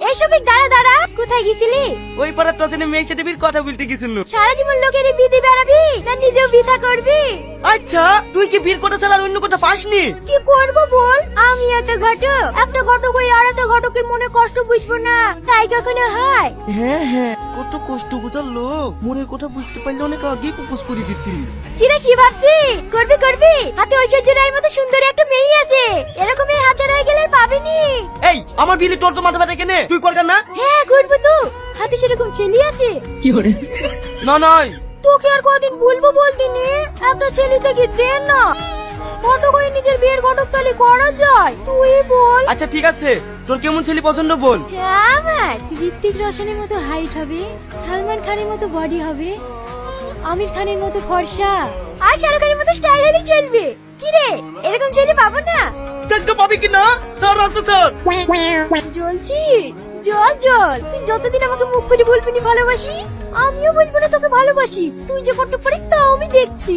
এসবিক দাঁড়া দাঁড়া, কোথায় গেছিলি? ওই পাড়ার টসেনে মেয়ের সাথে বিয়ের কথা বলতে গেছিল। সারা জীবন লোকেরই বিধি বেড়াবি না নিজেও বিধা করবি? আচ্ছা তুই কি বিয়ের কথা ছাড়া আর অন্য কথা পাসনি? কি করব বল, আমি এত ঘটক, একটা ঘটক ওই আর একটা ঘটকের মনে কষ্ট বুঝবো না, তাই কখনো হয়? হ্যাঁ কত কষ্ট বোঝার লোক, মনের কথা বুঝতে পারলে অনেক আগেই প্রপোজ করে দিতি। কিরে কি ভাবছি? করবি হাতে ঐশ্বর্য রায়ের মতো সুন্দরী একটা মেয়ে আছে, এরকমই হাজার হয়ে গেলে আর পাবিনি। এই আমার বিলি তোর তো মাথা ব্যথা কেনে, তুই করবি না? হ্যাঁ করবো তো, হাতে সেরকম ছেলে আছে। না নয় তোকে আর কদিন বলবো বলতিনি, একটা ছেলে থেকে দেন না, ঘটক হয়ে নিজের বিয়ের ঘটক তালি করা যায়, তুই বল। আচ্ছা ঠিক আছে, তোর কেমন ছেলে পছন্দ বল। আমার ঋত্বিক রোশনের মতো হাইট হবে, সালমান খানের মতো বডি হবে, আমির খানের মতো ফর্সা, আর শাহরুখ খানের মতো স্টাইল হলে চলবে। কি রে, এরকম ছেলে পাবো না? টাকা পাবি কি না? চল রাস্তা চল। জ্বলছি জল, তুই যতদিন আমাকে মুখ করে বলবি না ভালোবাসি, আমিও বলবো না তোকে ভালোবাসি। তুই যে কত পারিস তাও আমি দেখছি।